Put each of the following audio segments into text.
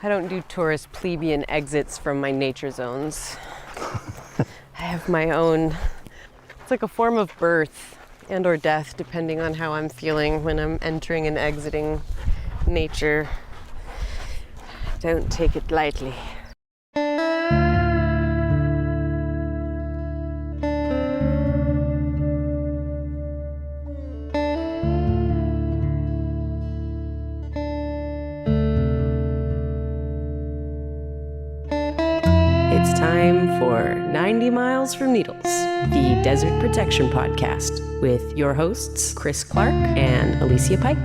I don't do tourist plebeian exits from my nature zones. I have my own. It's like a form of birth and or death, depending on how I'm feeling when I'm entering and exiting nature. Don't take it lightly. It's time for 90 Miles from Needles, the Desert Protection Podcast, with your hosts, Chris Clark and Alicia Pike.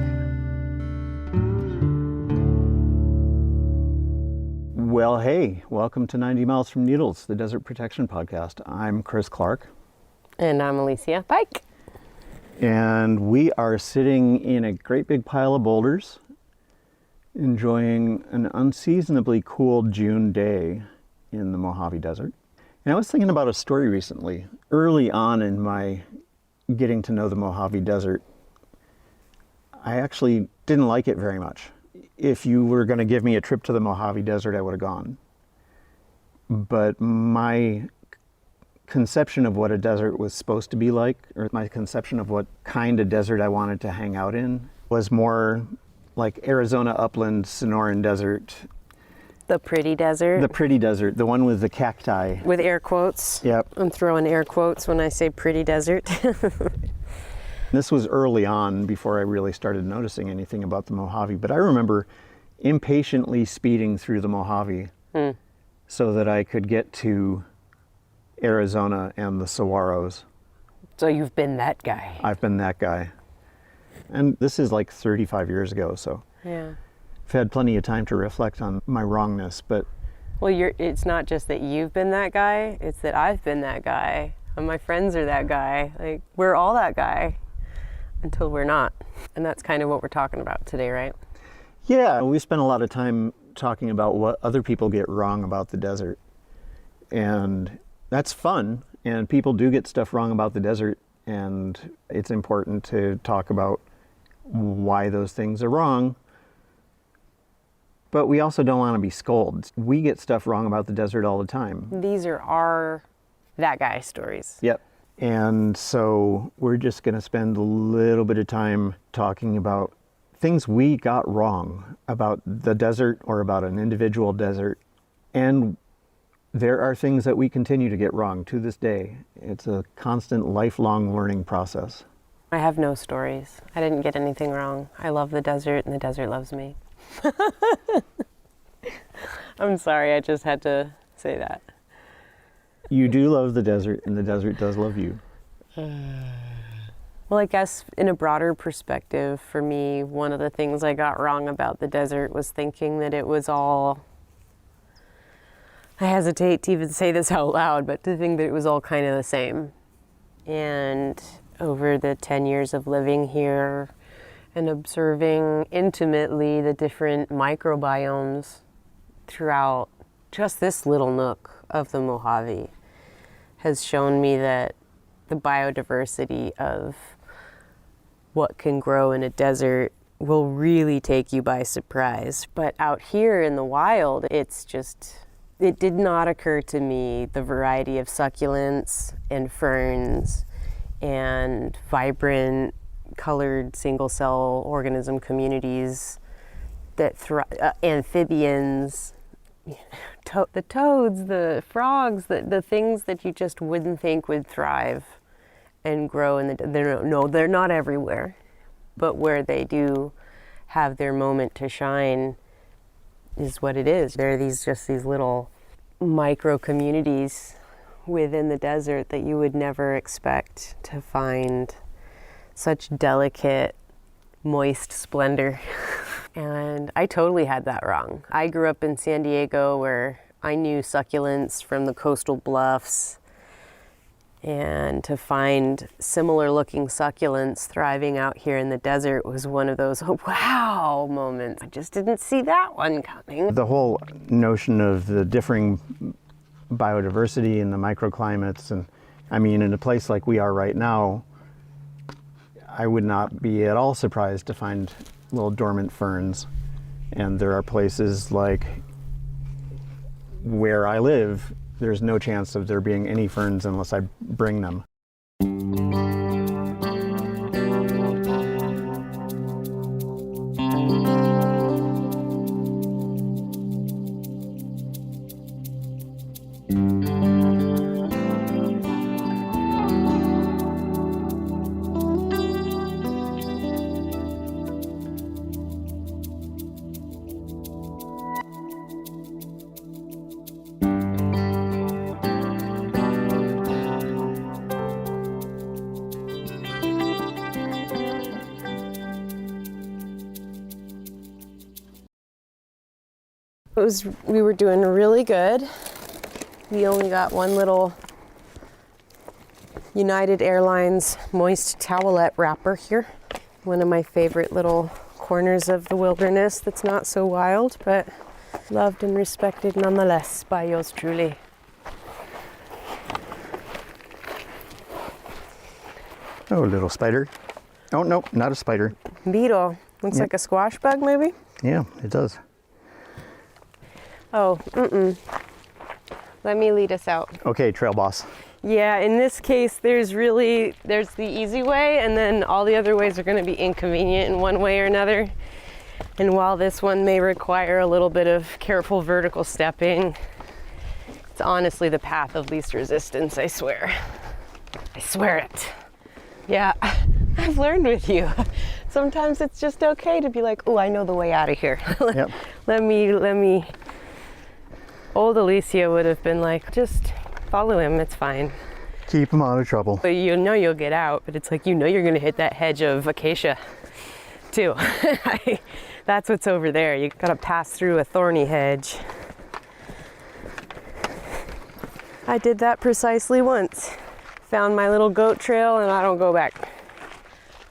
Well, hey, welcome to 90 Miles from Needles, the Desert Protection Podcast. I'm Chris Clark. And I'm Alicia Pike. And we are sitting in a great big pile of boulders, enjoying an unseasonably cool June day in the Mojave Desert. And I was thinking about a story recently. Early on in my getting to know the Mojave Desert, I actually didn't like it very much. If you were going to give me a trip to the Mojave Desert, I would have gone. But my conception of what a desert was supposed to be like, or my conception of what kind of desert I wanted to hang out in, was more like Arizona upland, Sonoran Desert. The pretty desert. The pretty desert, the one with the cacti. With air quotes. Yep. I'm throwing air quotes when I say pretty desert. This was early on, before I really started noticing anything about the Mojave, but I remember impatiently speeding through the Mojave so that I could get to Arizona and the saguaros. So you've been that guy. I've been that guy. And this is like 35 years ago, so Yeah. I've had plenty of time to reflect on my wrongness, but Well, it's not just that you've been that guy, it's that I've been that guy, and my friends are that guy. Like, we're all that guy until we're not. And that's kind of what we're talking about today, right? yeah, we spent a lot of time talking about what other people get wrong about the desert. And that's fun, and people do get stuff wrong about the desert, and it's important to talk about why those things are wrong. But we also don't want to be scolds. We get stuff wrong about the desert all the time. These are our that guy stories. Yep. And so we're just going to spend a little bit of time talking about things we got wrong about the desert or about an individual desert. And there are things that we continue to get wrong to this day. It's a constant lifelong learning process. I have no stories. I didn't get anything wrong. I love the desert, and the desert loves me. I'm sorry, I just had to say that. You do love the desert, and the desert does love you. Well, I guess in a broader perspective, for me, one of the things I got wrong about the desert was thinking that it was all, I hesitate to even say this out loud, but to think that it was all kind of the same. And over the 10 years of living here and observing intimately the different microbiomes throughout just this little nook of the Mojave has shown me that the biodiversity of what can grow in a desert will really take you by surprise. But out here in the wild, it did not occur to me the variety of succulents and ferns and vibrant colored single-cell organism communities that amphibians, the toads, the frogs, the things that you just wouldn't think would thrive and grow in they're not everywhere, but where they do have their moment to shine is what it is. There are these little micro communities within the desert that you would never expect to find such delicate, moist splendor. And I totally had that wrong. I grew up in San Diego, where I knew succulents from the coastal bluffs, and to find similar looking succulents thriving out here in the desert was one of those, oh, wow moments. I just didn't see that one coming. The whole notion of the differing biodiversity and the microclimates, and I mean, in a place like we are right now, I would not be at all surprised to find little dormant ferns. And there are places like where I live, there's no chance of there being any ferns unless I bring them. We were doing really good. We only got one little United Airlines moist towelette wrapper here. One of my favorite little corners of the wilderness that's not so wild, but loved and respected nonetheless by yours truly. Oh, little spider. Oh, no, not a spider. Beetle. Looks like a squash bug, maybe? Yeah, it does. Oh, let me lead us out. Okay, trail boss. Yeah, in this case, there's the easy way, and then all the other ways are going to be inconvenient in one way or another. And while this one may require a little bit of careful vertical stepping, it's honestly the path of least resistance, I swear. I swear it. Yeah, I've learned with you. Sometimes it's just okay to be like, oh, I know the way out of here. Yep. Let me. Old Alicia would have been like, just follow him, it's fine. Keep him out of trouble. But you know you'll get out, but it's like, you know you're gonna hit that hedge of acacia too. That's what's over there. You gotta pass through a thorny hedge. I did that precisely once. Found my little goat trail and I don't go back.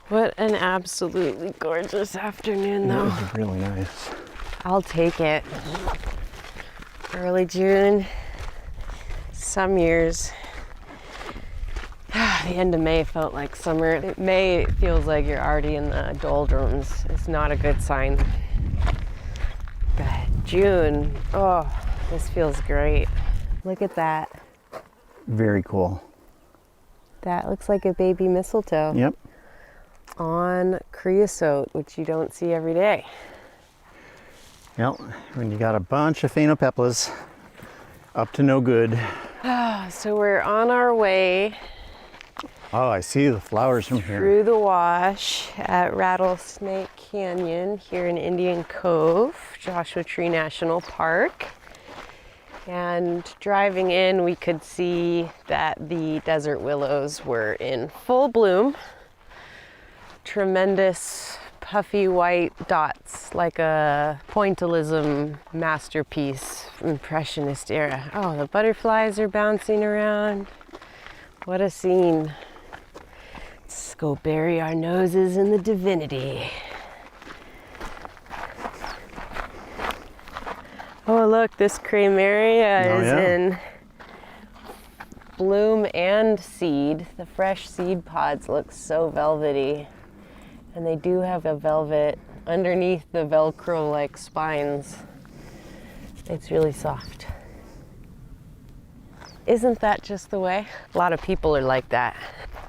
What an absolutely gorgeous afternoon though. That was really nice. I'll take it. Early June, some years. The end of May felt like summer. May feels like you're already in the doldrums. It's not a good sign. But June, oh, this feels great. Look at that. Very cool. That looks like a baby mistletoe. Yep. On creosote, which you don't see every day. Yep, when you got a bunch of phainopeplas up to no good. So we're on our way Oh, I see the flowers from here. through the wash at Rattlesnake Canyon here in Indian Cove, Joshua Tree National Park. And driving in, we could see that the desert willows were in full bloom. Tremendous puffy white dots, like a pointillism masterpiece, impressionist era. Oh, the butterflies are bouncing around. What a scene. Let's go bury our noses in the divinity. Oh, look, this cremaria is in bloom and seed. The fresh seed pods look so velvety. And they do have a velvet underneath the Velcro-like spines. It's really soft. Isn't that just the way? A lot of people are like that.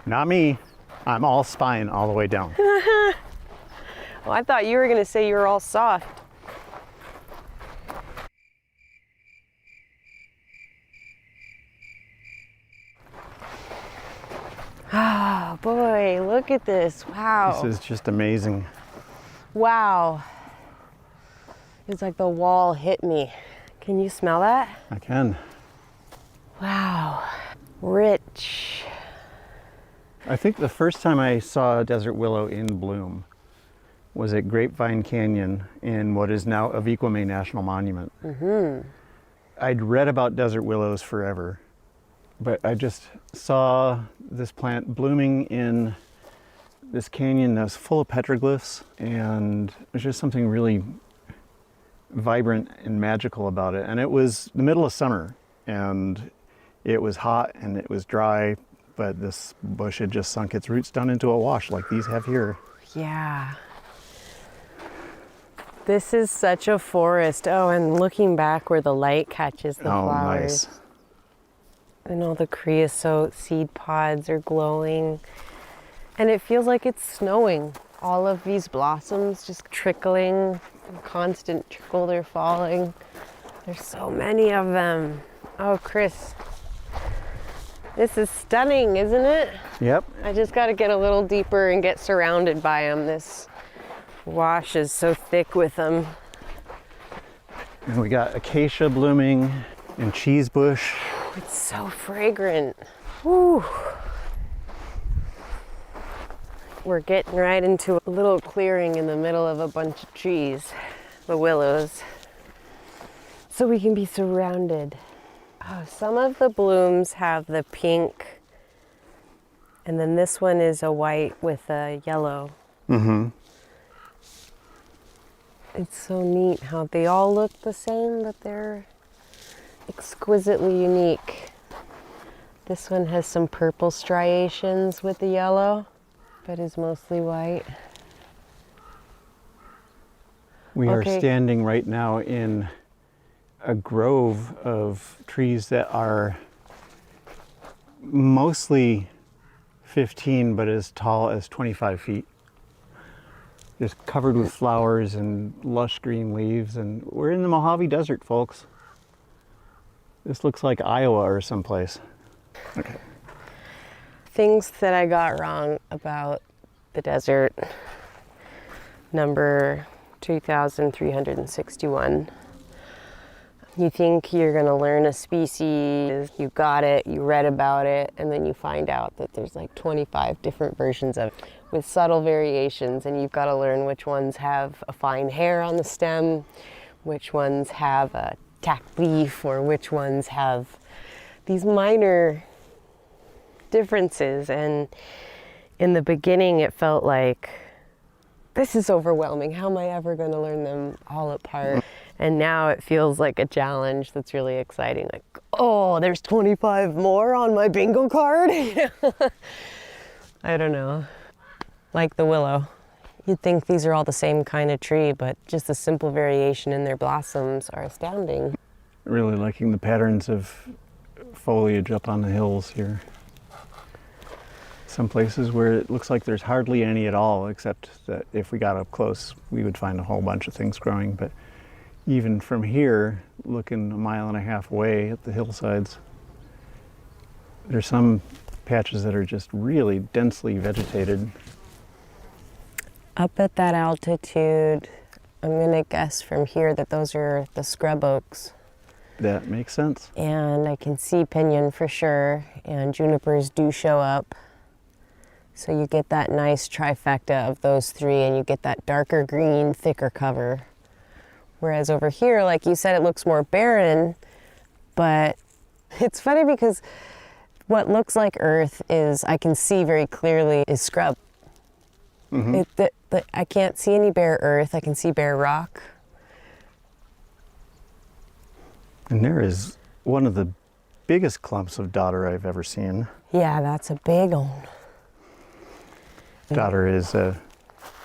Not me. I'm all spine all the way down. Well, I thought you were gonna say you were all soft. Oh boy, look at this. Wow. This is just amazing. Wow. It's like the wall hit me. Can you smell that? I can. Wow. Rich. I think the first time I saw a desert willow in bloom was at Grapevine Canyon in what is now Aviquame National Monument. I'd read about desert willows forever, but I just saw this plant blooming in this canyon that was full of petroglyphs, and there's just something really vibrant and magical about it. And it was the middle of summer, and it was hot and it was dry, but this bush had just sunk its roots down into a wash like these have here. Yeah. This is such a forest. Oh, and looking back where the light catches the flowers. Nice. And all the creosote seed pods are glowing. And it feels like it's snowing. All of these blossoms just trickling, in constant trickle, they're falling. There's so many of them. Oh, Chris, this is stunning, isn't it? Yep. I just got to get a little deeper and get surrounded by them. This wash is so thick with them. And we got acacia blooming and cheese bush. It's so fragrant. Woo. We're getting right into a little clearing in the middle of a bunch of trees, the willows, so we can be surrounded. Oh, some of the blooms have the pink, and then this one is a white with a yellow. Mm-hmm. It's so neat how they all look the same, but they're exquisitely unique. This one has some purple striations with the yellow, but is mostly white. We are standing right now in a grove of trees that are mostly 15, but as tall as 25 feet. Just covered with flowers and lush green leaves, and we're in the Mojave Desert, folks. This looks like Iowa or someplace. Okay. Things that I got wrong about the desert. Number 2361. You think you're going to learn a species, you got it, you read about it, and then you find out that there's like 25 different versions of it with subtle variations, and you've got to learn which ones have a fine hair on the stem, which ones have a tacked leaf, or which ones have these minor differences. And in the beginning it felt like, this is overwhelming, how am I ever going to learn them all apart? And now it feels like a challenge that's really exciting. Like, oh, there's 25 more on my bingo card? I don't know. Like the willow. You'd think these are all the same kind of tree, but just the simple variation in their blossoms are astounding. Really liking the patterns of foliage up on the hills here. Some places where it looks like there's hardly any at all, except that if we got up close, we would find a whole bunch of things growing. But even from here, looking a mile and a half away at the hillsides, there's some patches that are just really densely vegetated. Up at that altitude, I'm gonna guess from here that those are the scrub oaks. That makes sense. And I can see pinyon for sure, and junipers do show up. So you get that nice trifecta of those three, and you get that darker green, thicker cover. Whereas over here, like you said, it looks more barren, but it's funny because what looks like earth is, I can see very clearly, is scrub. Mm-hmm. I can't see any bare earth, I can see bare rock. And there is one of the biggest clumps of dodder I've ever seen. Yeah, that's a big one. Dodder is a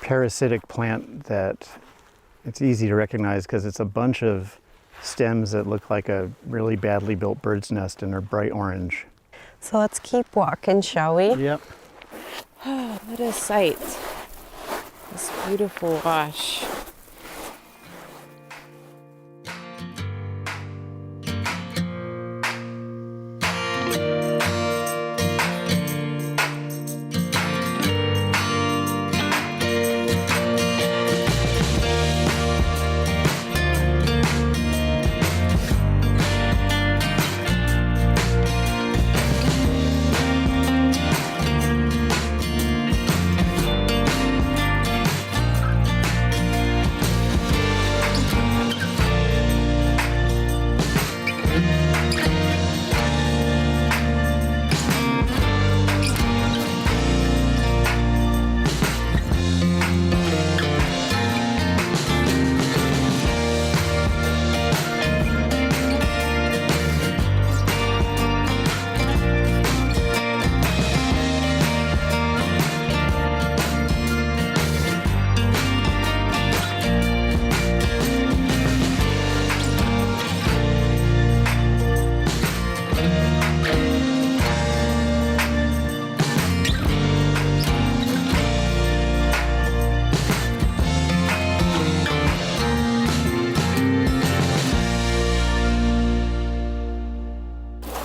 parasitic plant that it's easy to recognize because it's a bunch of stems that look like a really badly built bird's nest and are bright orange. So let's keep walking, shall we? Yep. What a sight. This beautiful wash.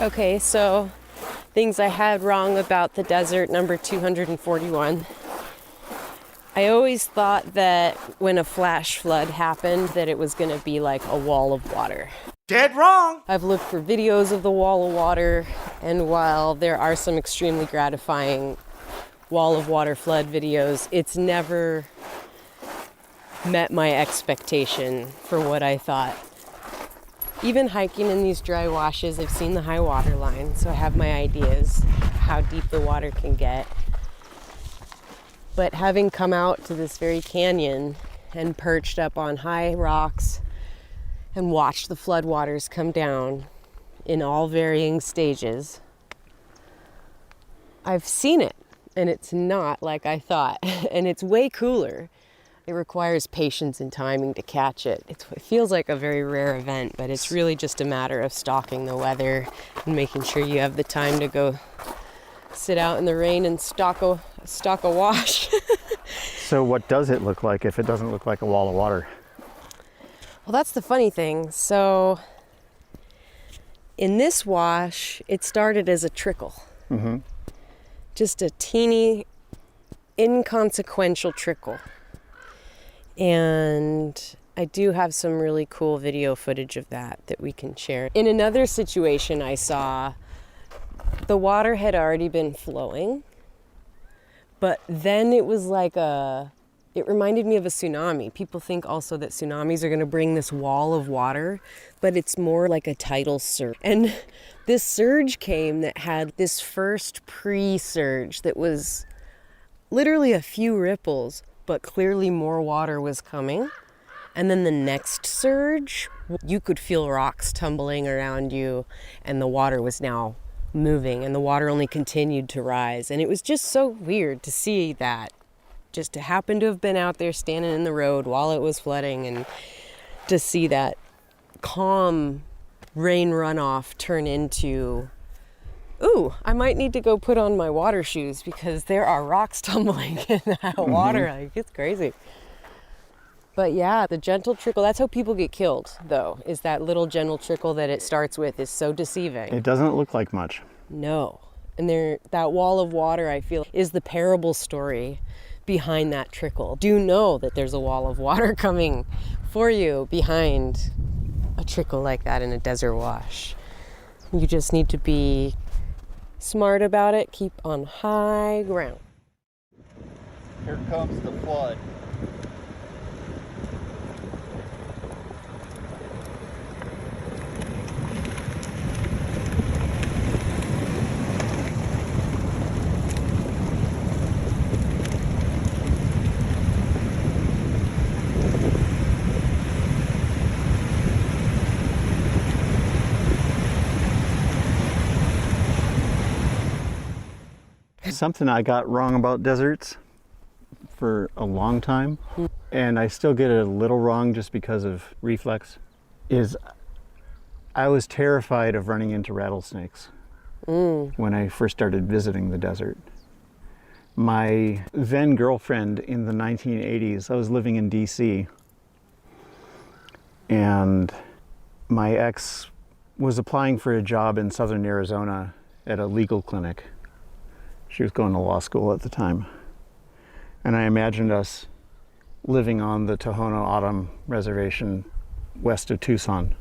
Okay, so things I had wrong about the desert, number 241. I always thought that when a flash flood happened that it was going to be like a wall of water. Dead wrong! I've looked for videos of the wall of water, and while there are some extremely gratifying wall of water flood videos, it's never met my expectation for what I thought. Even hiking in these dry washes, I've seen the high water line, so I have my ideas how deep the water can get. But having come out to this very canyon and perched up on high rocks and watched the floodwaters come down in all varying stages, I've seen it, and it's not like I thought, and it's way cooler. It requires patience and timing to catch it. It feels like a very rare event, but it's really just a matter of stalking the weather and making sure you have the time to go sit out in the rain and stalk a wash. So what does it look like if it doesn't look like a wall of water? Well, that's the funny thing. So in this wash, it started as a trickle. Mm-hmm. Just a teeny, inconsequential trickle. And I do have some really cool video footage of that we can share. In another situation I saw, the water had already been flowing, but then it was like it reminded me of a tsunami. People think also that tsunamis are going to bring this wall of water, but it's more like a tidal surge. And this surge came that had this first pre-surge that was literally a few ripples, but clearly more water was coming. And then the next surge, you could feel rocks tumbling around you, and the water was now moving, and the water only continued to rise. And it was just so weird to see that, just to happen to have been out there standing in the road while it was flooding, and to see that calm rain runoff turn into, ooh, I might need to go put on my water shoes because there are rocks tumbling in that water. Like, it's crazy. But yeah, the gentle trickle, that's how people get killed, though, is that little gentle trickle that it starts with is so deceiving. It doesn't look like much. No. And that wall of water, I feel, is the parable story behind that trickle. Do know that there's a wall of water coming for you behind a trickle like that in a desert wash. You just need to be smart about it, keep on high ground. Here comes the flood. Something I got wrong about deserts for a long time, and I still get it a little wrong just because of reflex, is I was terrified of running into rattlesnakes when I first started visiting the desert. My then girlfriend in the 1980s, I was living in DC, and my ex was applying for a job in southern Arizona at a legal clinic. She was going to law school at the time. And I imagined us living on the Tohono O'odham Reservation west of Tucson.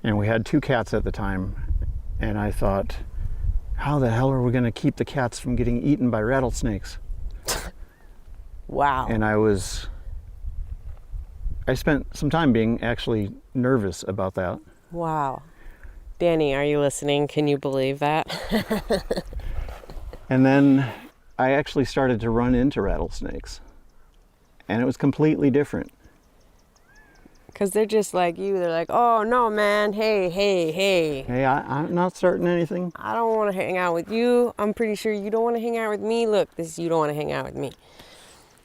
And we had 2 cats at the time. And I thought, how the hell are we going to keep the cats from getting eaten by rattlesnakes? Wow. And I spent some time being actually nervous about that. Wow. Danny, are you listening? Can you believe that? And then I actually started to run into rattlesnakes, and it was completely different. Because they're just like you. They're like, oh, no, man. Hey. Hey, I'm not starting anything. I don't want to hang out with you. I'm pretty sure you don't want to hang out with me. Look, you don't want to hang out with me.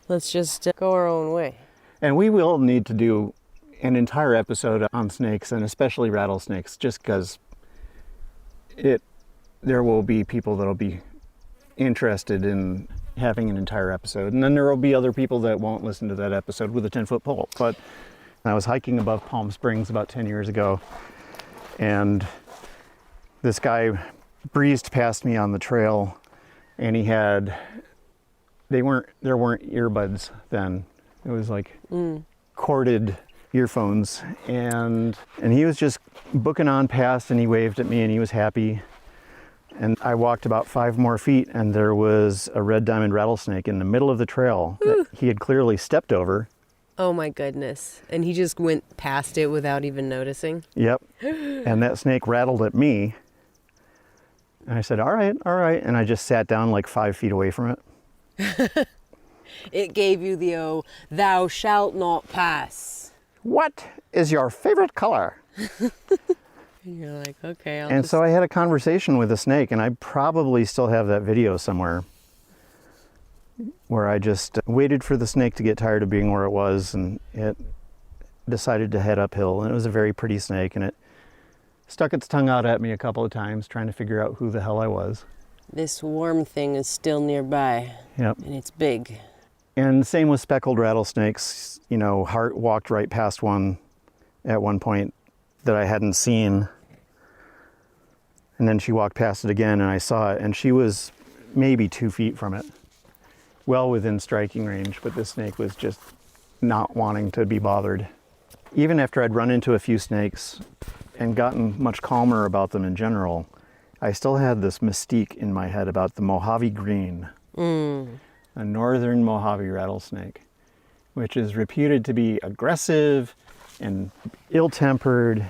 Let's just go our own way. And we will need to do an entire episode on snakes, and especially rattlesnakes, just because there will be people that will be interested in having an entire episode, and then there will be other people that won't listen to that episode with a 10-foot pole. But I was hiking above Palm Springs about 10 years ago, and This guy breezed past me on the trail, and there weren't earbuds then. It was like corded earphones, and he was just booking on past, and he waved at me, and he was happy. And I walked about 5 more feet, and there was a red diamond rattlesnake in the middle of the trail that he had clearly stepped over. Oh my goodness. And he just went past it without even noticing? Yep. And that snake rattled at me. And I said, all right. And I just sat down like 5 feet away from it. It gave you the, oh, thou shalt not pass. What is your favorite color? And you're like, okay, And so I had a conversation with the snake, and I probably still have that video somewhere, where I just waited for the snake to get tired of being where it was, and it decided to head uphill. And it was a very pretty snake, and it stuck its tongue out at me a couple of times, trying to figure out who the hell I was. This warm thing is still nearby. Yep. And it's big. And same with speckled rattlesnakes. You know, Hart walked right past one at one point that I hadn't seen. And then she walked past it again, and I saw it, and she was maybe 2 feet from it. Well within striking range, but this snake was just not wanting to be bothered. Even after I'd run into a few snakes and gotten much calmer about them in general, I still had this mystique in my head about the Mojave green, a northern Mojave rattlesnake, which is reputed to be aggressive and ill-tempered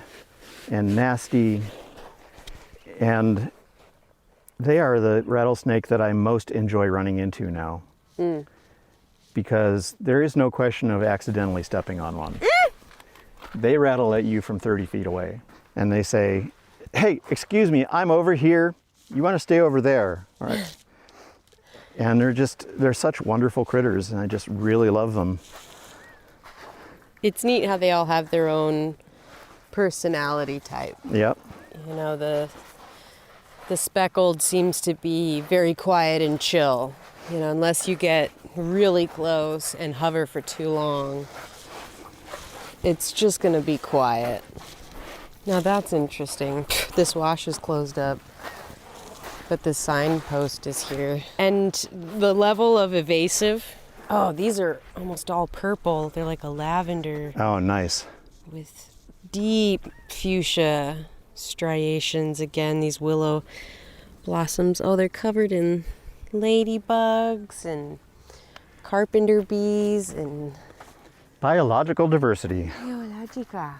and nasty. And they are the rattlesnake that I most enjoy running into now. Because there is no question of accidentally stepping on one. They rattle at you from 30 feet away, and they say, hey, excuse me, I'm over here. You want to stay over there? All right. And they're such wonderful critters, and I just really love them. It's neat how they all have their own personality type. Yep. You know, the speckled seems to be very quiet and chill. You know, unless you get really close and hover for too long, it's just going to be quiet. Now that's interesting. This wash is closed up, but the signpost is here. And the level of evasive, oh, these are almost all purple. They're like a lavender Oh, nice. with deep fuchsia striations. Again, these willow blossoms. Oh, they're covered in ladybugs and carpenter bees and Biological diversity. biologica.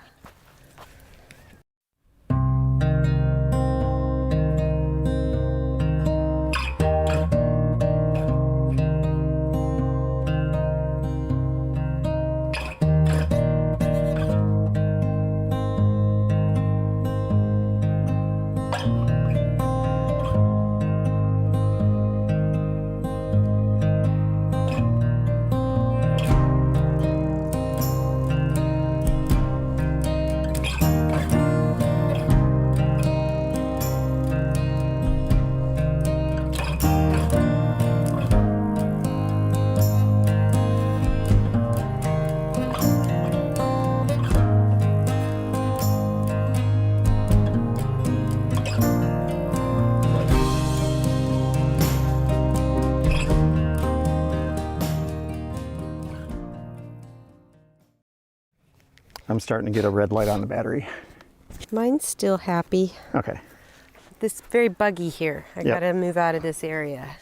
I'm starting to get a red light on the battery. Mine's still happy. Okay. This very buggy here. I gotta move out of this area.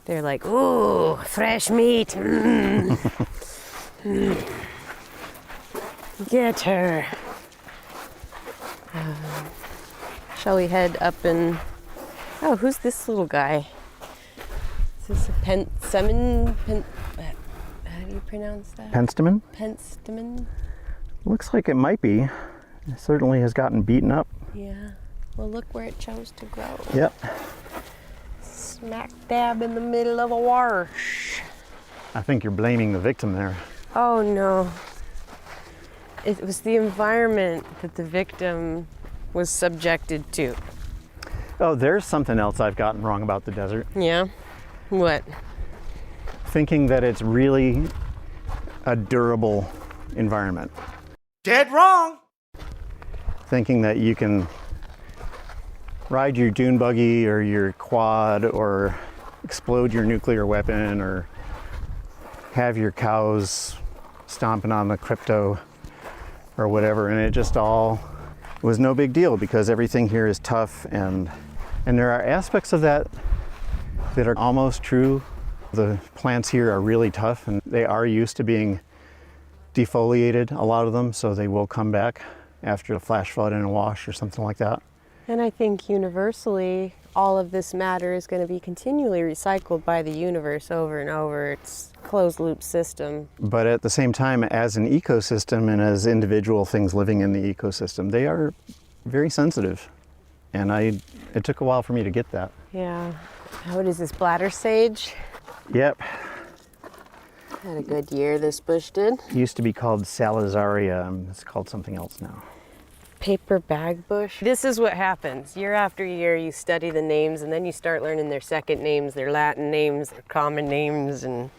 They're like, ooh, fresh meat. Get her. Shall we head up and... Oh, who's this little guy? Is this a penstemon? How do you pronounce that? Penstemon? Penstemon? Looks like it might be. It certainly has gotten beaten up. Yeah. Well, look where it chose to grow. Yep. Smack dab in the middle of a wash. I think you're blaming the victim there. Oh no. It was the environment that the victim was subjected to. Oh, there's something else I've gotten wrong about the desert. Yeah? What? Thinking that it's really a durable environment. Dead wrong. Thinking that you can ride your dune buggy or your quad or explode your nuclear weapon or have your cows stomping on the crypto or whatever, and it just all was no big deal because everything here is tough, and there are aspects of that that are almost true. The plants here are really tough and they are used to being defoliated, a lot of them, so they will come back after a flash flood and a wash or something like that. And I think universally, all of this matter is going to be continually recycled by the universe over and over. It's a closed loop system. But at the same time, as an ecosystem and as individual things living in the ecosystem, they are very sensitive. And it took a while for me to get that. Yeah. What is this, bladder sage? Yep. Had a good year, this bush did. It used to be called Salizaria. It's called something else now. Paper bag bush. This is what happens. Year after year, you study the names, and then you start learning their second names, their Latin names, their common names, and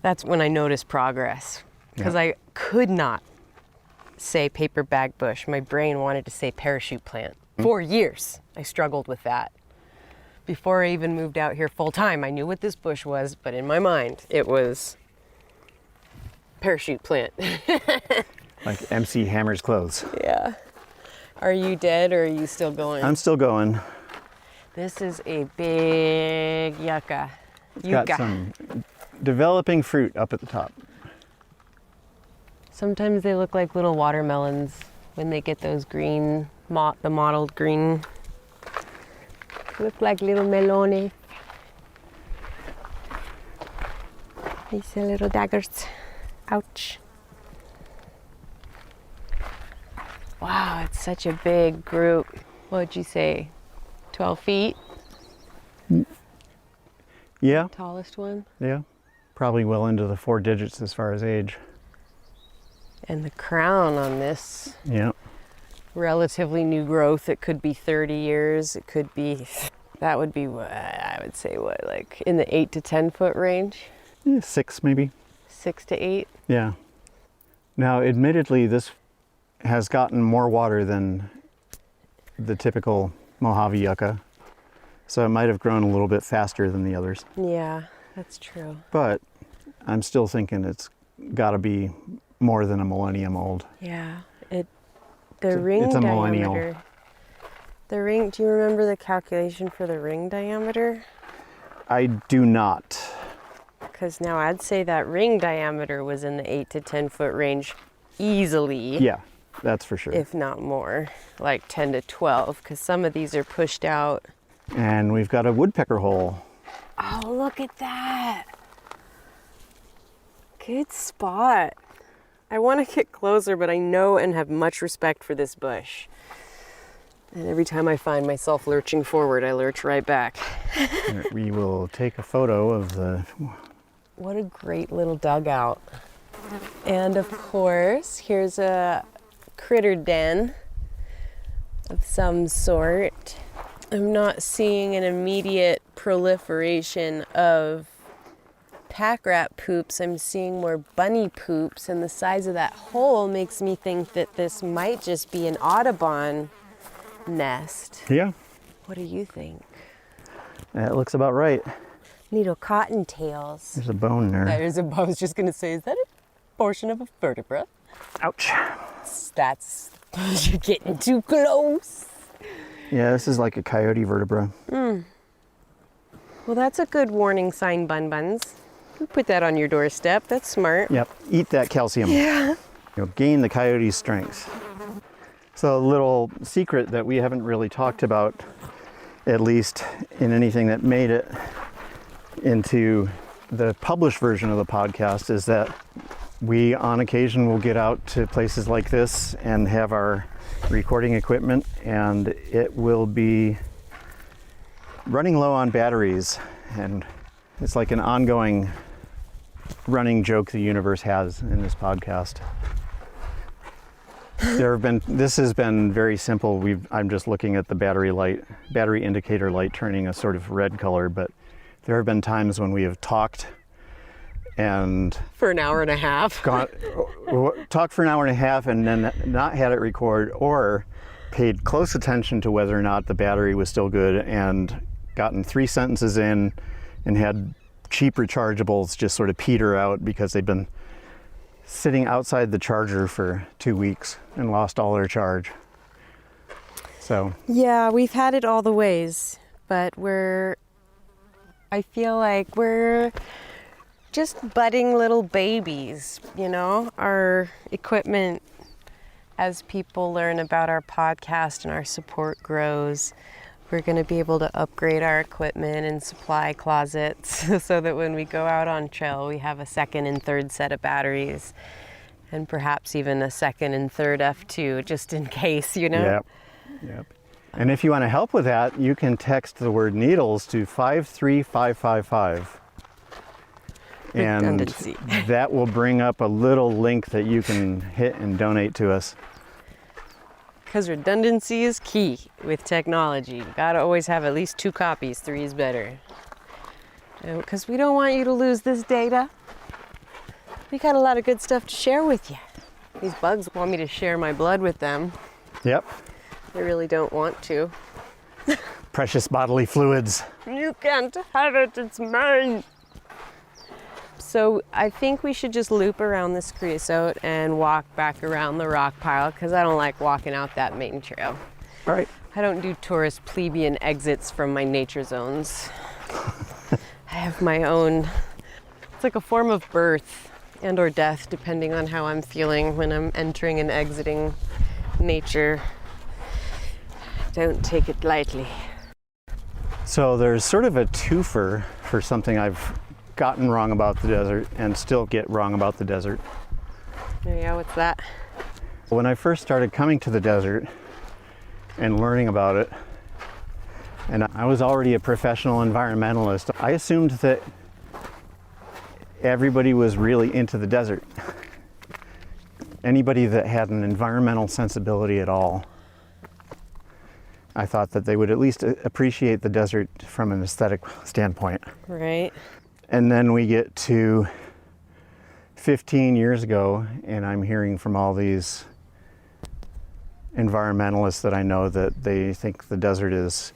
that's when I noticed progress. Because I could not say paper bag bush. My brain wanted to say parachute plant. For years, I struggled with that. Before I even moved out here full time, I knew what this bush was, but in my mind, it was parachute plant. Like MC Hammer's clothes. Yeah. Are you dead or are you still going? I'm still going. This is a big yucca. It's got some developing fruit up at the top. Sometimes they look like little watermelons when they get those green, the mottled green. Look like little meloni. These are little daggers. Ouch. Wow, it's such a big group. What'd you say? 12 feet? Yeah. Tallest one? Yeah. Probably well into the 4 digits as far as age. And the crown on this. Yeah. Relatively new growth. It could be 30 years. It could be, that would be what I would say, what, like in the 8 to 10 foot range? 6 maybe. 6 to 8? Yeah. Now, admittedly, this has gotten more water than the typical Mojave yucca, so it might have grown a little bit faster than the others. Yeah, that's true. But I'm still thinking it's got to be more than a millennium old. Yeah, the ring it's a diameter. millennial. The ring. Do you remember the calculation for the ring diameter? I do not. Because now I'd say that ring diameter was in the 8 to 10 foot range easily. Yeah, that's for sure. If not more, like 10 to 12, because some of these are pushed out. And we've got a woodpecker hole. Oh, look at that. Good spot. I want to get closer, but I know and have much respect for this bush. And every time I find myself lurching forward, I lurch right back. We will take a photo of the... What a great little dugout. And of course, here's a critter den of some sort. I'm not seeing an immediate proliferation of pack rat poops. I'm seeing more bunny poops, and the size of that hole makes me think that this might just be an Audubon nest. Yeah. What do you think? That looks about right. Needle cottontails. There's a bone there. I was just going to say, is that a portion of a vertebra? Ouch. That's, you're getting too close. Yeah, this is like a coyote vertebra. Well, that's a good warning sign, Bun Buns. You put that on your doorstep. That's smart. Yep. Eat that calcium. Yeah. You'll gain the coyote's strength. So a little secret that we haven't really talked about, at least in anything that made it into the published version of the podcast, is that we on occasion will get out to places like this and have our recording equipment, and it will be running low on batteries, and it's like an ongoing running joke the universe has in this podcast. This has been very simple. I'm just looking at the battery indicator light turning a sort of red color, but there have been times when we have talked and For an hour and a half. talked for an hour and a half and then not had it record, or paid close attention to whether or not the battery was still good and gotten 3 sentences in and had cheap rechargeables just sort of peter out because they've been sitting outside the charger for 2 weeks and lost all their charge. So yeah, we've had it all the ways, but I feel like we're just budding little babies, you know? Our equipment, as people learn about our podcast and our support grows, we're going to be able to upgrade our equipment and supply closets so that when we go out on trail, we have a second and third set of batteries, and perhaps even a second and third F2 just in case, you know? Yep. And if you want to help with that, you can text the word needles to 53555. And that will bring up a little link that you can hit and donate to us. Because redundancy is key with technology. You gotta always have at least 2 copies, 3 is better. Because we don't want you to lose this data. We got a lot of good stuff to share with you. These bugs want me to share my blood with them. Yep. They really don't want to. Precious bodily fluids. You can't have it, it's mine. So I think we should just loop around this creosote and walk back around the rock pile because I don't like walking out that main trail. All right. I don't do tourist plebeian exits from my nature zones. I have my own. It's like a form of birth and or death depending on how I'm feeling when I'm entering and exiting nature. Don't take it lightly. So there's sort of a twofer for something I've gotten wrong about the desert and still get wrong about the desert. Yeah, what's that? When I first started coming to the desert and learning about it, and I was already a professional environmentalist, I assumed that everybody was really into the desert. Anybody that had an environmental sensibility at all, I thought that they would at least appreciate the desert from an aesthetic standpoint. Right. And then we get to 15 years ago, and I'm hearing from all these environmentalists that I know that they think the desert is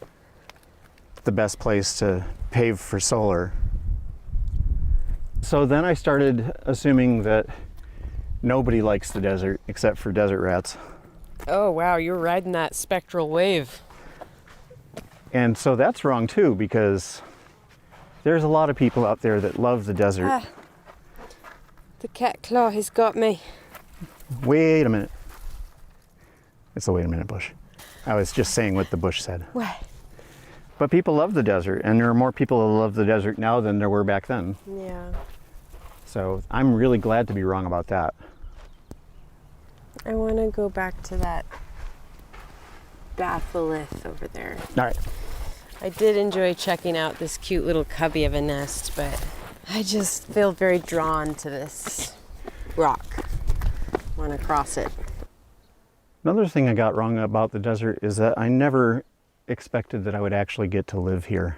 the best place to pave for solar. So then I started assuming that nobody likes the desert except for desert rats. Oh, wow, you're riding that spectral wave. And so that's wrong too, because there's a lot of people out there that love the desert. The cat claw has got me. Wait a minute. It's a wait a minute bush. I was just saying what the bush said. What? But people love the desert, and there are more people that love the desert now than there were back then. Yeah. So I'm really glad to be wrong about that. I want to go back to that batholith over there. All right. I did enjoy checking out this cute little cubby of a nest, but I just feel very drawn to this rock. I want to cross it. Another thing I got wrong about the desert is that I never expected that I would actually get to live here.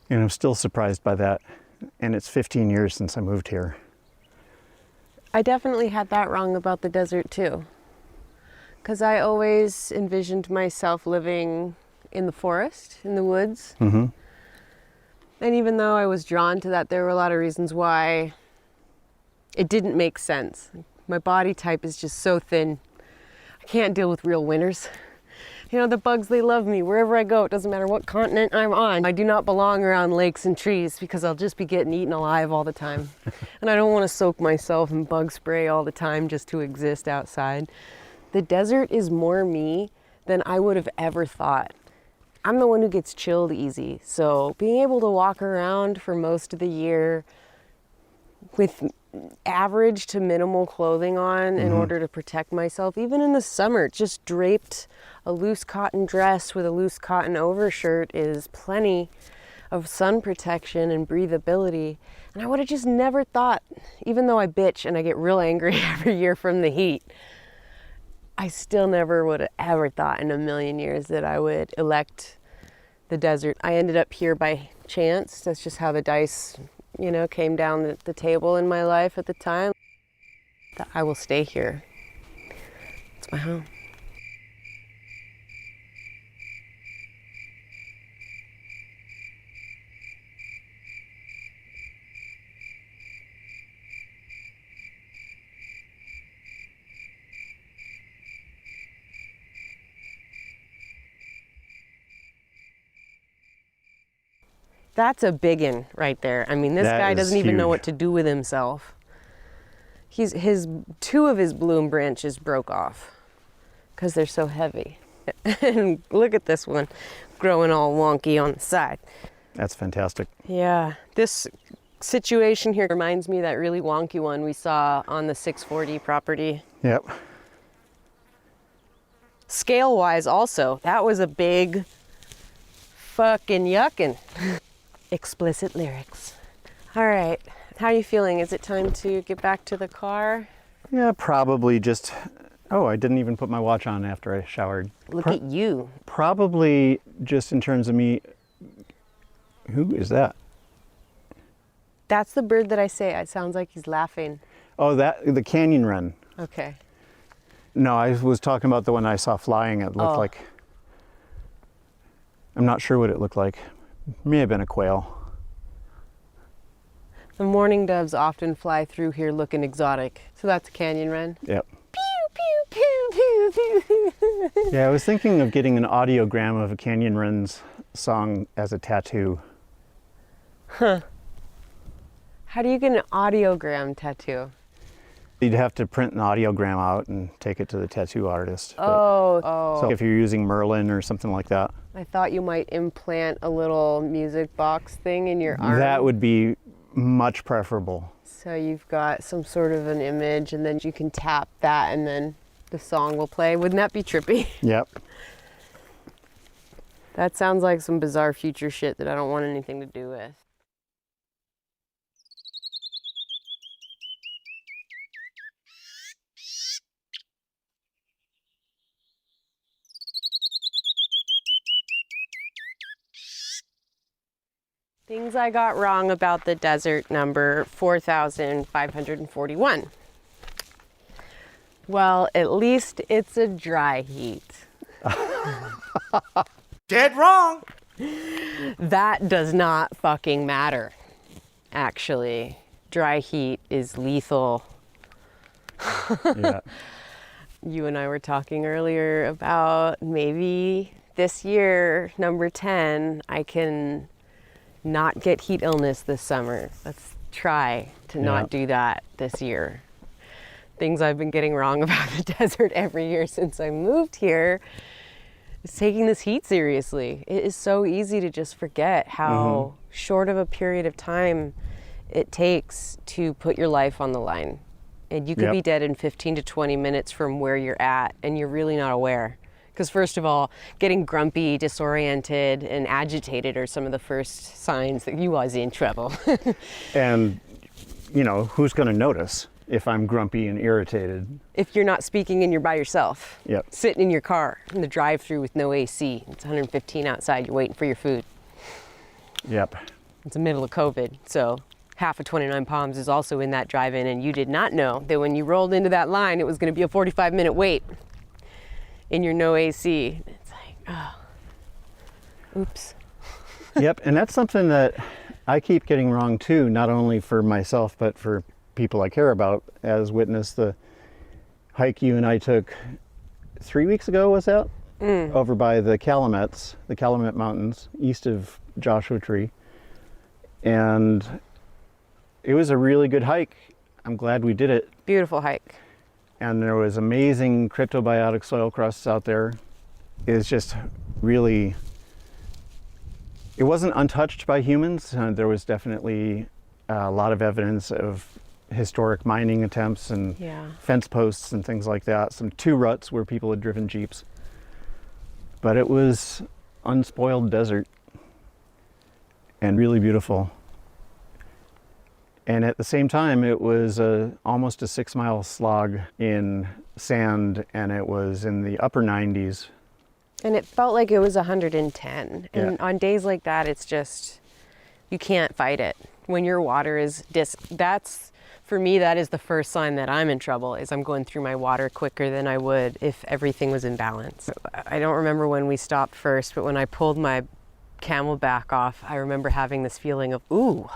And I'm still surprised by that. And it's 15 years since I moved here. I definitely had that wrong about the desert too. Because I always envisioned myself living in the forest, in the woods. Mm-hmm. And even though I was drawn to that, there were a lot of reasons why it didn't make sense. My body type is just so thin. I can't deal with real winters. You know, the bugs, they love me wherever I go. It doesn't matter what continent I'm on. I do not belong around lakes and trees because I'll just be getting eaten alive all the time. And I don't want to soak myself in bug spray all the time just to exist outside. The desert is more me than I would have ever thought. I'm the one who gets chilled easy. So being able to walk around for most of the year with average to minimal clothing on in order to protect myself, even in the summer, just draped a loose cotton dress with a loose cotton overshirt is plenty of sun protection and breathability. And I would have just never thought, even though I bitch and I get real angry every year from the heat, I still never would have ever thought in a million years that I would elect the desert. I ended up here by chance. That's just how the dice, you know, came down the table in my life at the time. I will stay here. It's my home. That's a biggin right there. I mean, this That guy is doesn't even know huge. what to do with himself. Two of his bloom branches broke off because they're so heavy. And look at this one growing all wonky on the side. That's fantastic. Yeah, this situation here reminds me of that really wonky one we saw on the 640 property. Yep. Scale-wise also, that was a big fucking yuckin'. Explicit lyrics. All right, how are you feeling? Is it time to get back to the car? Yeah, probably just, oh, I didn't even put my watch on after I showered. Look at you. Probably just in terms of me, who is that? That's the bird that I say. It sounds like he's laughing. Oh, the canyon wren. Okay. No, I was talking about the one I saw flying. It looked like, I'm not sure what it looked like. May have been a quail. The mourning doves often fly through here looking exotic. So that's a canyon wren. Yep. Pew, pew, pew, pew, pew. Yeah, I was thinking of getting an audiogram of a canyon wren's song as a tattoo. Huh. How do you get an audiogram tattoo? You'd have to print an audiogram out and take it to the tattoo artist. Oh. So if you're using Merlin or something like that. I thought you might implant a little music box thing in your arm. That would be much preferable. So you've got some sort of an image and then you can tap that and then the song will play. Wouldn't that be trippy? Yep. That sounds like some bizarre future shit that I don't want anything to do with. Things I got wrong about the desert number 4,541. Well, at least it's a dry heat. Dead wrong. That does not fucking matter, actually. Dry heat is lethal. Yeah. You and I were talking earlier about maybe this year, number 10, I can not get heat illness this summer. Let's try to not do that this year. Things I've been getting wrong about the desert every year since I moved here is taking this heat seriously. It is so easy to just forget how short of a period of time it takes to put your life on the line. And you could be dead in 15 to 20 minutes from where you're at, and you're really not aware. Because first of all, getting grumpy, disoriented, and agitated are some of the first signs that you was in trouble. And, you know, who's going to notice if I'm grumpy and irritated? If you're not speaking and you're by yourself, Yep. sitting in your car in the drive-thru with no AC, it's 115 outside, you're waiting for your food. Yep. It's the middle of COVID, so half of 29 Palms is also in that drive-in, and you did not know that when you rolled into that line, it was going to be a 45-minute wait in your no AC. It's like, oh, oops. Yep, and that's something that I keep getting wrong too, not only for myself, but for people I care about, as witness the hike you and I took 3 weeks ago, was that? Over by the Calumet Mountains, east of Joshua Tree. And it was a really good hike. I'm glad we did it. Beautiful hike. And there was amazing cryptobiotic soil crusts out there. It was just really, it wasn't untouched by humans. There was definitely a lot of evidence of historic mining attempts and fence posts and things like that. Some two ruts where people had driven Jeeps. But it was unspoiled desert and really beautiful. And at the same time, it was almost a 6-mile slog in sand, and it was in the upper 90s. And it felt like it was 110. And on days like that, it's just, you can't fight it. When your water is, that's, for me, that is the first sign that I'm in trouble, is I'm going through my water quicker than I would if everything was in balance. I don't remember when we stopped first, but when I pulled my Camelback off, I remember having this feeling of, ooh,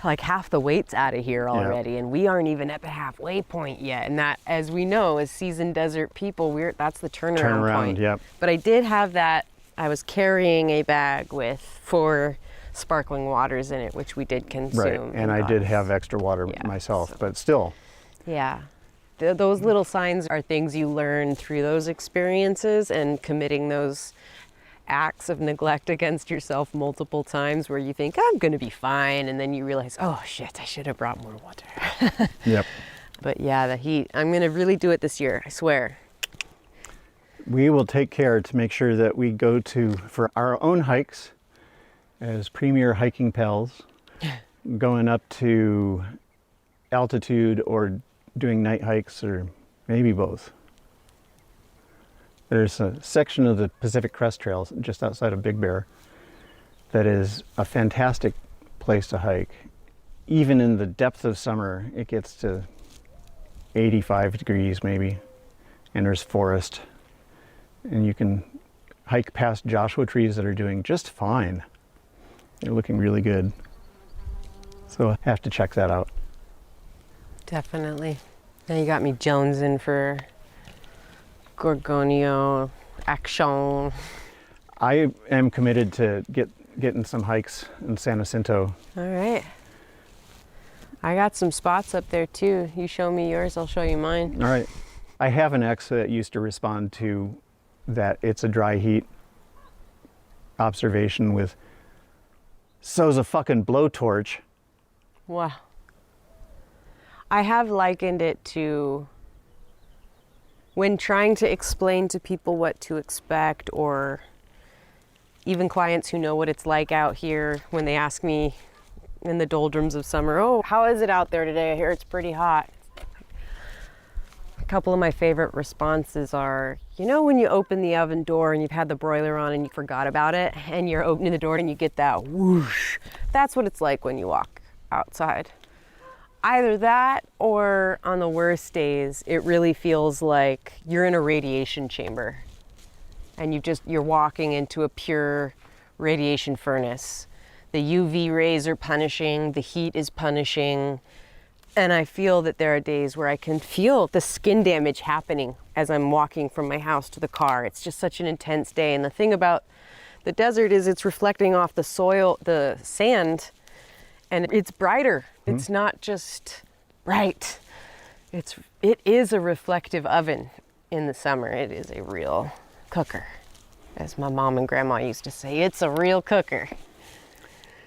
like half the weight's out of here already, and we aren't even at the halfway point yet. And that, as we know, as seasoned desert people, that's the turnaround point. Yep. But I did have that I was carrying a bag with 4 sparkling waters in it, which we did consume. Right, and I did have extra water myself, but still. Yeah. Those little signs are things you learn through those experiences, and committing those acts of neglect against yourself multiple times where you think, I'm going to be fine, and then you realize, oh shit, I should have brought more water. Yep. But yeah, the heat, I'm going to really do it this year, I swear. We will take care to make sure that we go for our own hikes as premier hiking pals, going up to altitude or doing night hikes, or maybe both. There's a section of the Pacific Crest Trail just outside of Big Bear that is a fantastic place to hike. Even in the depth of summer, it gets to 85 degrees maybe, and there's forest. And you can hike past Joshua trees that are doing just fine. They're looking really good. So I have to check that out. Definitely. Now you got me jonesing for Gorgonio action. I am committed to getting some hikes in San Jacinto. All right. I got some spots up there too. You show me yours, I'll show you mine. All right. I have an ex that used to respond to that it's a dry heat observation with, so's a fucking blowtorch. Wow. I have likened it to when trying to explain to people what to expect, or even clients who know what it's like out here, when they ask me in the doldrums of summer, oh, how is it out there today? I hear it's pretty hot. A couple of my favorite responses are, you know, when you open the oven door and you've had the broiler on and you forgot about it, and you're opening the door and you get that whoosh. That's what it's like when you walk outside. Either that, or on the worst days, it really feels like you're in a radiation chamber and you're walking into a pure radiation furnace. The UV rays are punishing, the heat is punishing, and I feel that there are days where I can feel the skin damage happening as I'm walking from my house to the car. It's just such an intense day. And the thing about the desert is it's reflecting off the soil, the sand, and it's brighter. It's not just bright. It is a reflective oven in the summer. It is a real cooker. As my mom and grandma used to say, it's a real cooker.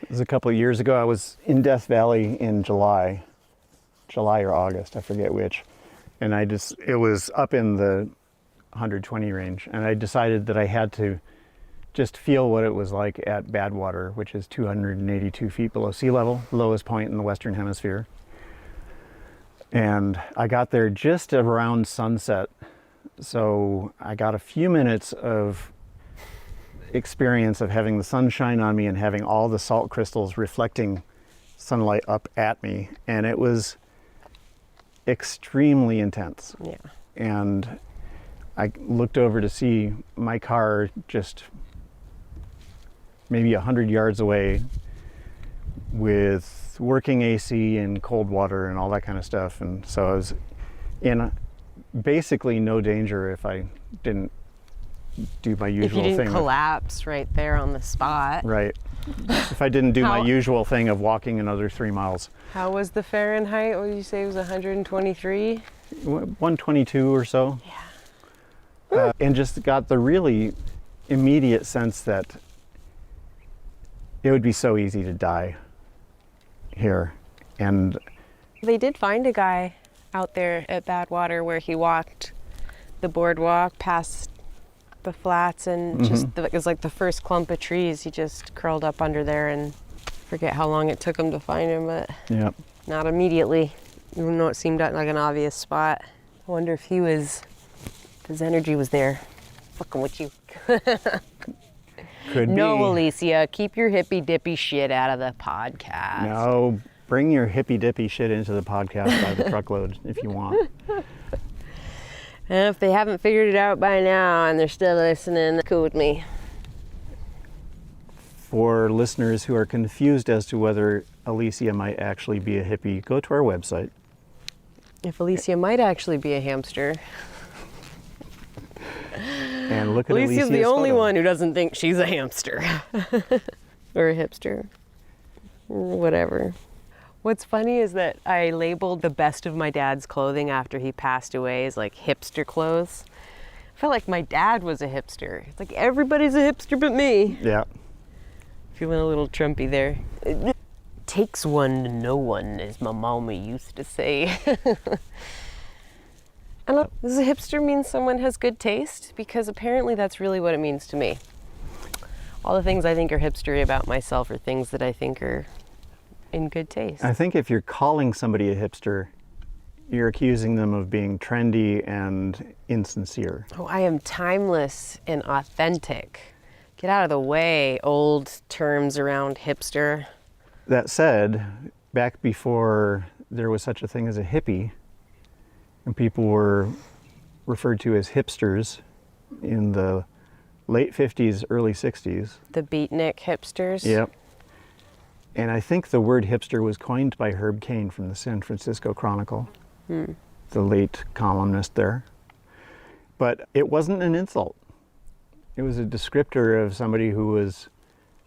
It was a couple of years ago. I was in Death Valley in July or August, I forget which. And it was up in the 120 range. And I decided that I had to just feel what it was like at Badwater, which is 282 feet below sea level, lowest point in the Western Hemisphere. And I got there just around sunset. So I got a few minutes of experience of having the sun shine on me and having all the salt crystals reflecting sunlight up at me. And it was extremely intense. Yeah. And I looked over to see my car just maybe 100 yards away with working AC and cold water and all that kind of stuff. And so I was in basically no danger if I didn't do my usual thing. If you didn't collapse right there on the spot. Right. If I didn't do my usual thing of walking another 3 miles. How was the Fahrenheit? What did you say it was 123? 122 or so. Yeah. And just got the really immediate sense that it would be so easy to die here. And they did find a guy out there at Badwater where he walked the boardwalk past the flats, and it was like the first clump of trees. He just curled up under there, and forget how long it took him to find him, but not immediately, even though it seemed like an obvious spot. I wonder if his energy was there, fucking with you. Could no, be. Alicia, keep your hippy dippy shit out of the podcast. No, bring your hippy dippy shit into the podcast by the truckload if you want. And if they haven't figured it out by now and they're still listening, cool with me. For listeners who are confused as to whether Alicia might actually be a hippie, go to our website. If Alicia might actually be a hamster. And look at Alicia's the only photo. one who doesn't think she's a hamster. Or a hipster. Or whatever. What's funny is that I labeled the best of my dad's clothing after he passed away as like hipster clothes. I felt like my dad was a hipster. It's like everybody's a hipster but me. Yeah. Feeling a little Trumpy there. It takes one to know one, as my mama used to say. And look, does a hipster mean someone has good taste? Because apparently that's really what it means to me. All the things I think are hipstery about myself are things that I think are in good taste. I think if you're calling somebody a hipster, you're accusing them of being trendy and insincere. Oh, I am timeless and authentic. Get out of the way, old terms around hipster. That said, back before there was such a thing as a hippie, and people were referred to as hipsters in the late 50s, early 60s. The beatnik hipsters. Yep. And I think the word hipster was coined by Herb Caen from the San Francisco Chronicle, the late columnist there. But it wasn't an insult. It was a descriptor of somebody who was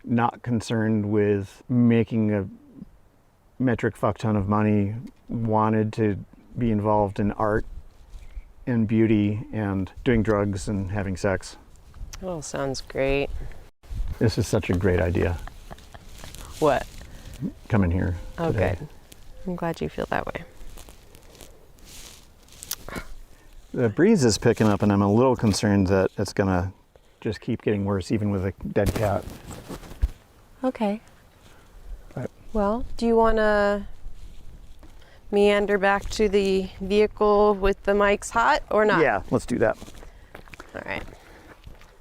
not concerned with making a metric fuck ton of money, wanted to be involved in art and beauty and doing drugs and having sex. Oh, sounds great. This is such a great idea, What? coming here Oh, today. good. I'm glad you feel that way. The breeze is picking up and I'm a little concerned that it's gonna just keep getting worse even with a dead cat. Okay. But Well, do you want to meander back to the vehicle with the mics hot or not? yeah, let's do that. All right.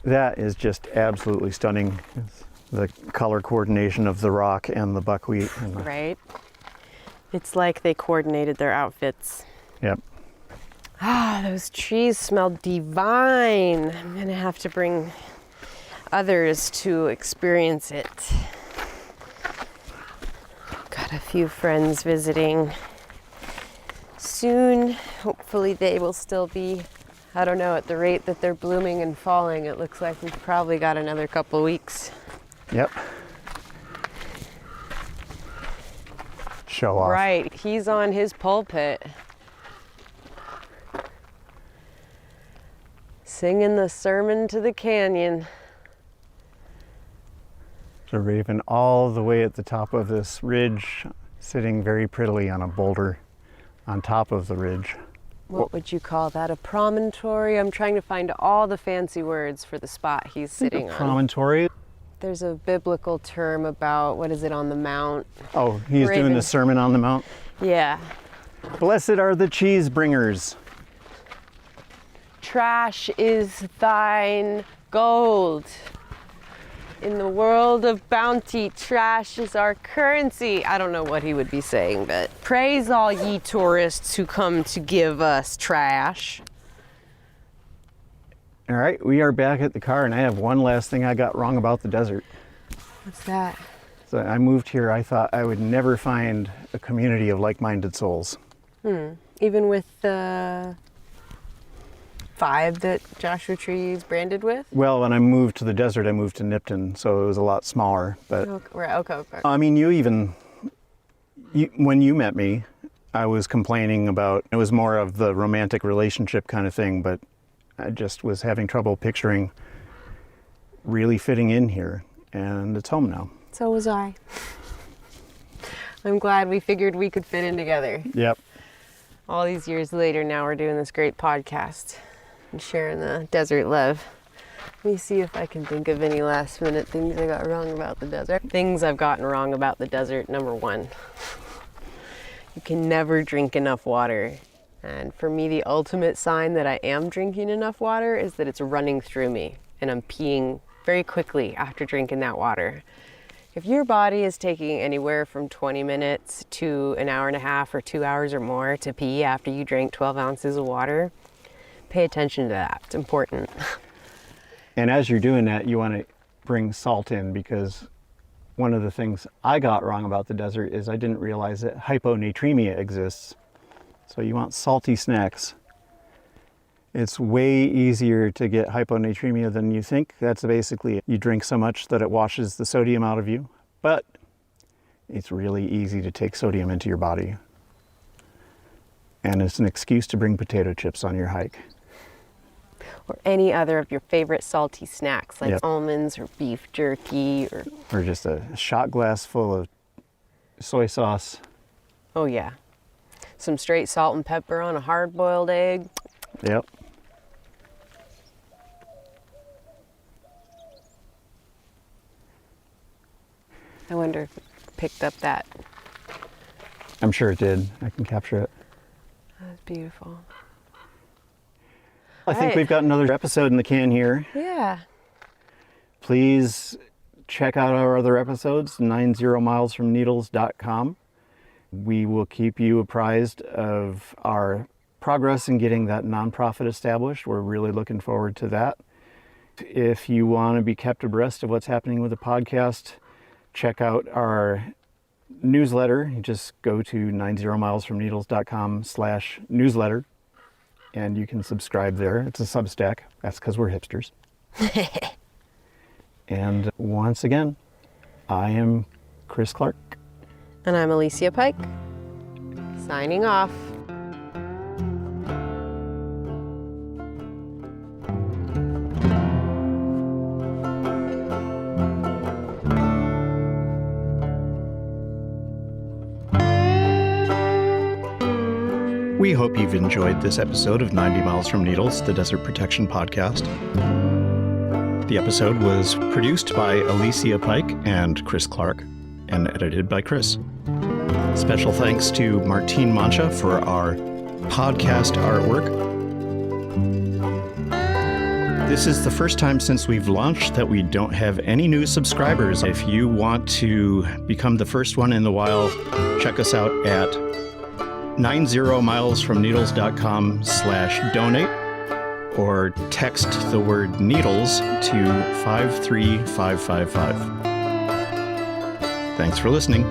That is just absolutely stunning. The color coordination of the rock and the buckwheat. And the, Right. It's like they coordinated their outfits. Yep. Ah, those trees smell divine. I'm going to have to bring others to experience it. Got a few friends visiting soon. Hopefully they will still be, I don't know, at the rate that they're blooming and falling. It looks like we've probably got another couple weeks. Yep. Show off. Right, he's on his pulpit. Singing the sermon to the canyon. The raven all the way at the top of this ridge, sitting very prettily on a boulder on top of the ridge. What would you call that? A promontory? I'm trying to find all the fancy words for the spot he's sitting on. Promontory. There's a biblical term about, what is it, on the mount? Oh, he's doing Raven. the Sermon on the Mount. Yeah. Blessed are the cheese bringers. Trash is thine gold. In the world of bounty, trash is our currency. I don't know what he would be saying, but praise all ye tourists who come to give us trash. All right, we are back at the car, and I have one last thing I got wrong about the desert. What's that? So I moved here, I thought I would never find a community of like-minded souls. Even with the 5 that Joshua Tree is branded with? Well, when I moved to the desert, I moved to Nipton, so it was a lot smaller. But Okay. I mean, when you met me, I was complaining about, it was more of the romantic relationship kind of thing, but I just was having trouble picturing really fitting in here, and it's home now. So was I. I'm glad we figured we could fit in together. Yep. All these years later, now we're doing this great podcast and sharing the desert love. Let me see if I can think of any last minute things I got wrong about the desert. Things I've gotten wrong about the desert. Number 1, you can never drink enough water. And for me, the ultimate sign that I am drinking enough water is that it's running through me and I'm peeing very quickly after drinking that water. If your body is taking anywhere from 20 minutes to an hour and a half or 2 hours or more to pee after you drink 12 ounces of water, pay attention to that. It's important. And as you're doing that, you want to bring salt in, because one of the things I got wrong about the desert is I didn't realize that hyponatremia exists. So you want salty snacks. It's way easier to get hyponatremia than you think. That's basically you drink so much that it washes the sodium out of you. But it's really easy to take sodium into your body. And it's an excuse to bring potato chips on your hike. Or any other of your favorite salty snacks, like Yep. almonds or beef jerky Or just a shot glass full of soy sauce. oh yeah, some straight salt and pepper on a hard-boiled egg. Yep. I wonder if it picked up that. I'm sure it did. I can capture it. That's beautiful. I think Right. we've got another episode in the can here. Yeah. Please check out our other episodes, 90milesfromneedles.com. We will keep you apprised of our progress in getting that nonprofit established. We're really looking forward to that. If you want to be kept abreast of what's happening with the podcast, check out our newsletter. You just go to 90milesfromneedles.com/newsletter and you can subscribe there. It's a Substack. That's because we're hipsters. And once again, I am Chris Clark. And I'm Alicia Pike, signing off. We hope you've enjoyed this episode of 90 Miles from Needles, the Desert Protection Podcast. The episode was produced by Alicia Pike and Chris Clark and edited by Chris. Special thanks to Martine Mancha for our podcast artwork. This is the first time since we've launched that we don't have any new subscribers. If you want to become the first one in the while, check us out at 90milesfromneedles.com/donate or text the word needles to 53555. Thanks for listening.